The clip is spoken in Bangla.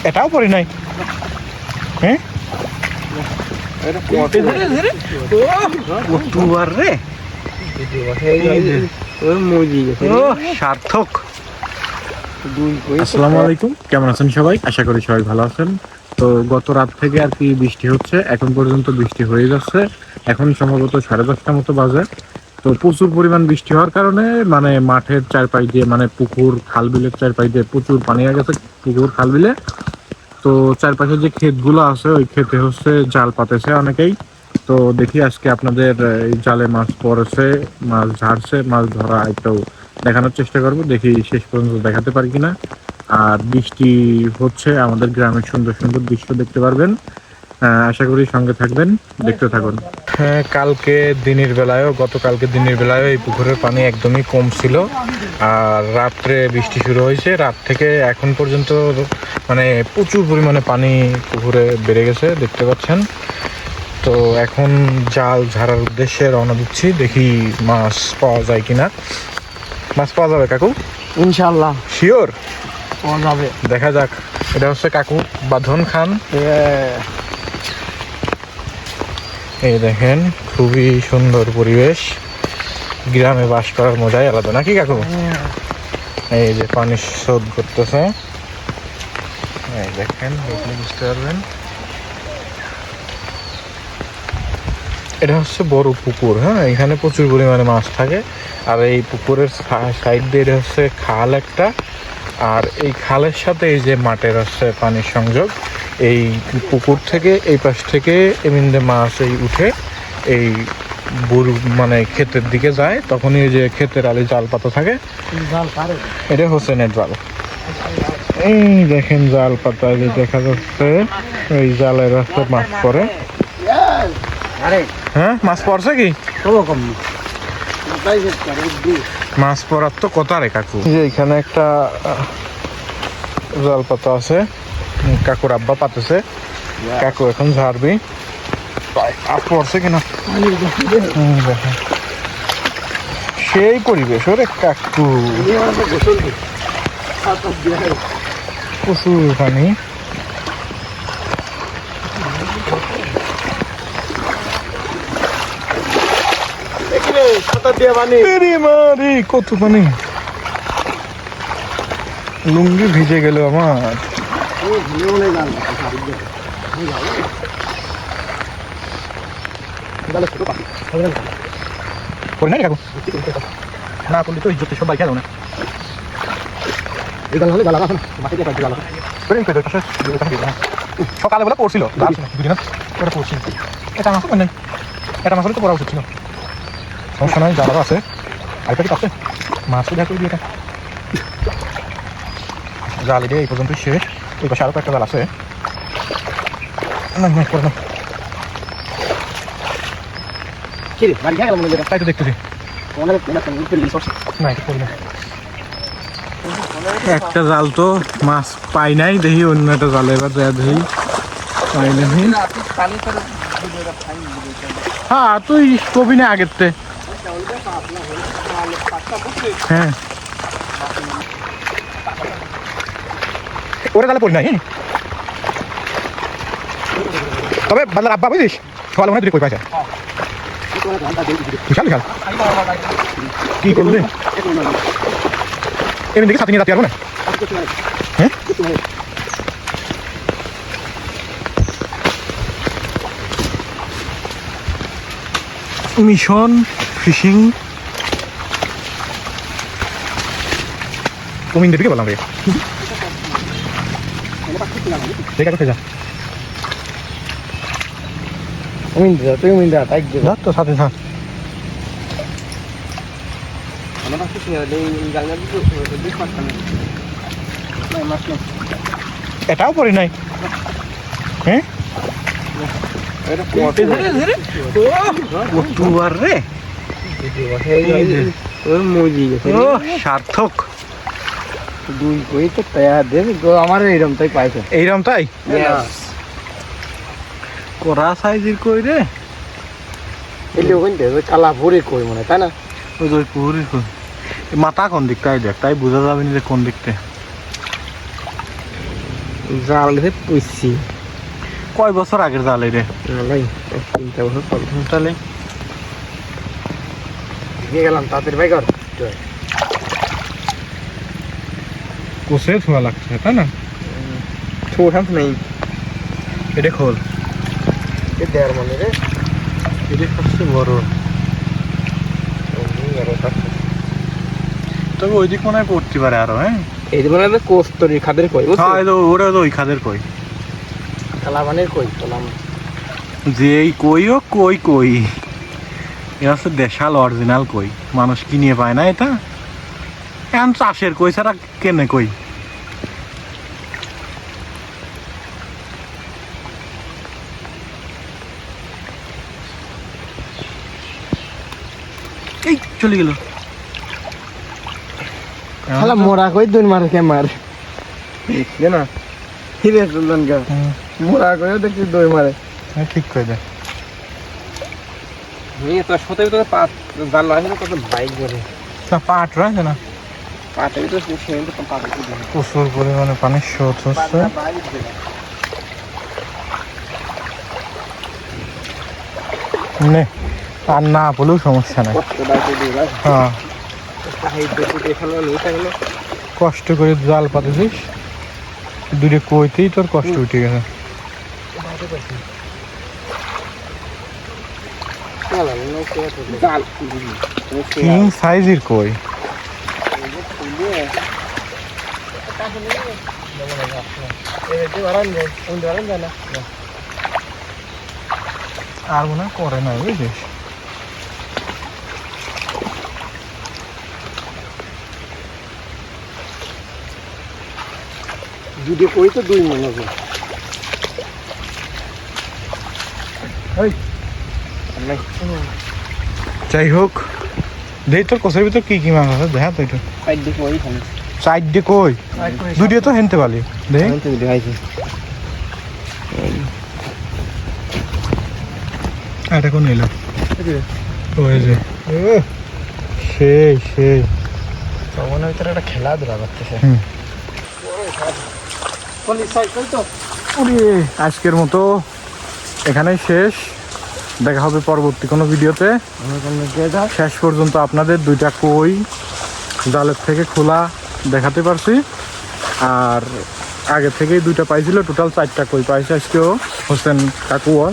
এটাও পড়ি নাই। হ্যাঁ সার্থক। আসসালামু আলাইকুম, কেমন আছেন সবাই? আশা করি সবাই ভালো আছেন। তো গত রাত থেকে আর কি বৃষ্টি হচ্ছে, এখন পর্যন্ত বৃষ্টি হয়ে যাচ্ছে। এখন সম্ভবত 10:30 মতো বাজে। তো প্রচুর পরিমাণ বৃষ্টি হওয়ার কারণে মানে মাঠের চারপাশ দিয়ে মানে পুকুর খাল বিলের চারপাশ দিয়ে প্রচুর পানি হয়ে গেছে পুকুর খাল বিলে। তো চারপাশে যে ক্ষেতগুলো আছে ওই ক্ষেতে হচ্ছে জাল পাতেছে অনেকেই। তো দেখি আজকে আপনাদের এই জালে মাছ পড়েছে, মাছ ঝাড়ছে, মাছ ধরা একটু দেখানোর চেষ্টা করব, দেখি শেষ পর্যন্ত দেখাতে পারি কিনা। আর বৃষ্টি হচ্ছে, আমাদের গ্রামের সুন্দর সুন্দর দৃশ্য দেখতে পারবেন। আশা করি সঙ্গে থাকবেন, দেখতে থাকুন। হ্যাঁ, কালকে দিনের বেলায়ও গতকালকে দিনের বেলায়ও এই পুকুরের পানি একদমই কম ছিল। আর রাত্রে বৃষ্টি শুরু হয়েছে, রাত থেকে এখন পর্যন্ত মানে প্রচুর পরিমাণে পানি পুকুরে বেড়ে গেছে, দেখতে পাচ্ছেন। তো এখন জাল ঝাড়ার উদ্দেশ্যে রওনা দিচ্ছি, দেখি মাছ পাওয়া যায় কিনা। মাছ পাওয়া যাবে কাকু? ইনশাআল্লাহ শিওর পাওয়া যাবে। দেখা যাক। এটা হচ্ছে কাকু বাঁধন খান। এই দেখেন, খুবই সুন্দর পরিবেশ, গ্রামে বাস করার মজাই আলাদা, নাকি কাকু? এই যে পানি শোধ করতেছে, এই দেখেন, দেখলে বুঝতে পারবেন। এটা হচ্ছে বড় পুকুর। হ্যাঁ, এখানে প্রচুর পরিমাণে মাছ থাকে। আর এই পুকুরের সাইড দিয়ে এটা হচ্ছে খাল একটা, আর এই খালের সাথে এই যে মাঠের হচ্ছে পানির সংযোগ। এই পুকুর থেকে এই পাশ থেকে এমনিতে মাছ এই উঠে এই মানে ক্ষেতের দিকে যায়, তখনই এই যে ক্ষেতের আলি জাল পাতা থাকে। এটা হচ্ছে নেট জাল। এই দেখেন জাল পাতা যে দেখা যাচ্ছে, এই জালের রাস্তা মাছ পড়ে। হ্যাঁ, মাছ পড়ছে কি? মাছ পড়ার তো কথা রে কাকু। যে এখানে একটা জাল পাতা আছে, কাকুর আব্বা পাতেছে, কাকু এখন ঝাড়বি। আর পড়ছে কিনা সেই পরিবেশ ওরে কাকু, প্রচুর পানি। কত পানি, লুঙ্গি ভিজে গেল আমার। না করলে তো ইজ্জত সবাই খেলো না। সকালে বলে পড়ছিল, পড়ছিল এটা মাছ নেই, এটা মাছ হলে তো পড়া উচিত ছিল। সমস্যা নয়, জাল আছে, আরেকটা কি আছে মাছও দেখা করে দিয়ে এটা জাল দিয়ে এই পর্যন্তই শেষ। ওই পাশে আরো একটা জাল আছে, তাই তো দেখতেছি। একটা জাল তো মাছ পাই নাই, দেখি অন্য একটা জালে এবার যা দেখি পাই নাই। হ্যাঁ, তুই কবি না আগের তে। হ্যাঁ, ওরা জালে পড়ি নাই। তবে বাদলার আব্বা বুঝিস সকাল মনে কই পাইছে বিশাল বিশাল। কি করলে এমনি দেখে সাথে নিয়ে রাখতে পারবো না? হ্যাঁ, মিশন ফিশিং কুমিন দিকে বললাম রে, দেখা কোথায় যা তুই তো সাথে থাক। এটাও পড়ি নাই। হ্যাঁ, সার্থক। আমার এইরকম তাই পাইছে, এইরকম তাই করা সাইজের কই রে, কালা ভরে কই মনে, তাই না? ওই যে পুকুরের কই মাথা কোন দিকটাই দেখ, তাই বোঝা যাবে না যে কোন দিকটা। জাল ধরে পুষছি কয় বছর আগের জাল রে? ভাই 3 বছর পর তাহলে দিয়ে গেলাম তাদের ভাই কর কোষে ধোয়া লাগছে তাই না? ছোট হাত নেই এটা খোল, এ দেড় মানে রে এটা সবচেয়ে বড়। তবে ওই দিক মনে হয় পড়তে পারে আরো। হ্যাঁ, এই যে মানে কোস্তরি খাদের কই হ্যাঁ, ওটা তো ওই খাদের কই, কালাবানের কই তোলাম যে এই কই ও কই কই এটা হচ্ছে দেশাল অরিজিনাল কই, মানুষ কিনিয়ে পায় না এটা। এখন চাষের কই ছাড়া কেনে কই? এই চলে গেল। শালা মোরা কই দুন মারে কে মার দে না হিরে সুলতান কা মোরা কই দেখি দই মারে ঠিক করে দে। নিয়ে তো সাথে তো পাঁচ জাল লাগে কত বাইক করে না পাট রয়েছে না, পাতে তো সেন তো পাতে দিই প্রচুর পরিমাণে পানির স্রোত হচ্ছে। নে, আর না বলেও সমস্যা নাই। হ্যাঁ, কষ্ট করে জাল পাতেছিস, দূরে কইতেই তোর কষ্ট উঠে গেছে। কিং সাইজের কই, আর মনে হয় করে না বুঝছিস। যদি কই তো দুই মনে হবে যাই হোক, দেই তোর কোষের ভিতর কি কি মাছ আছে দেখা তো একটু। সাইডে কই দুটিও তো হেনতে পারলি দেখ। এটা কোন এলো? ওই যে সেই সেই মনের ভিতরে একটা খেলাধুলা করতেছে আজকের মতো এখানেই শেষ। দেখা হবে পরবর্তী কোনো ভিডিওতে। শেষ পর্যন্ত আপনাদের দুইটা কই জালের থেকে খোলা দেখাতে পারছি, আর আগে থেকেই দুইটা পাইছিল, টোটাল 4টা কই পাইছে আজকেও হোসেন কাকুয়া।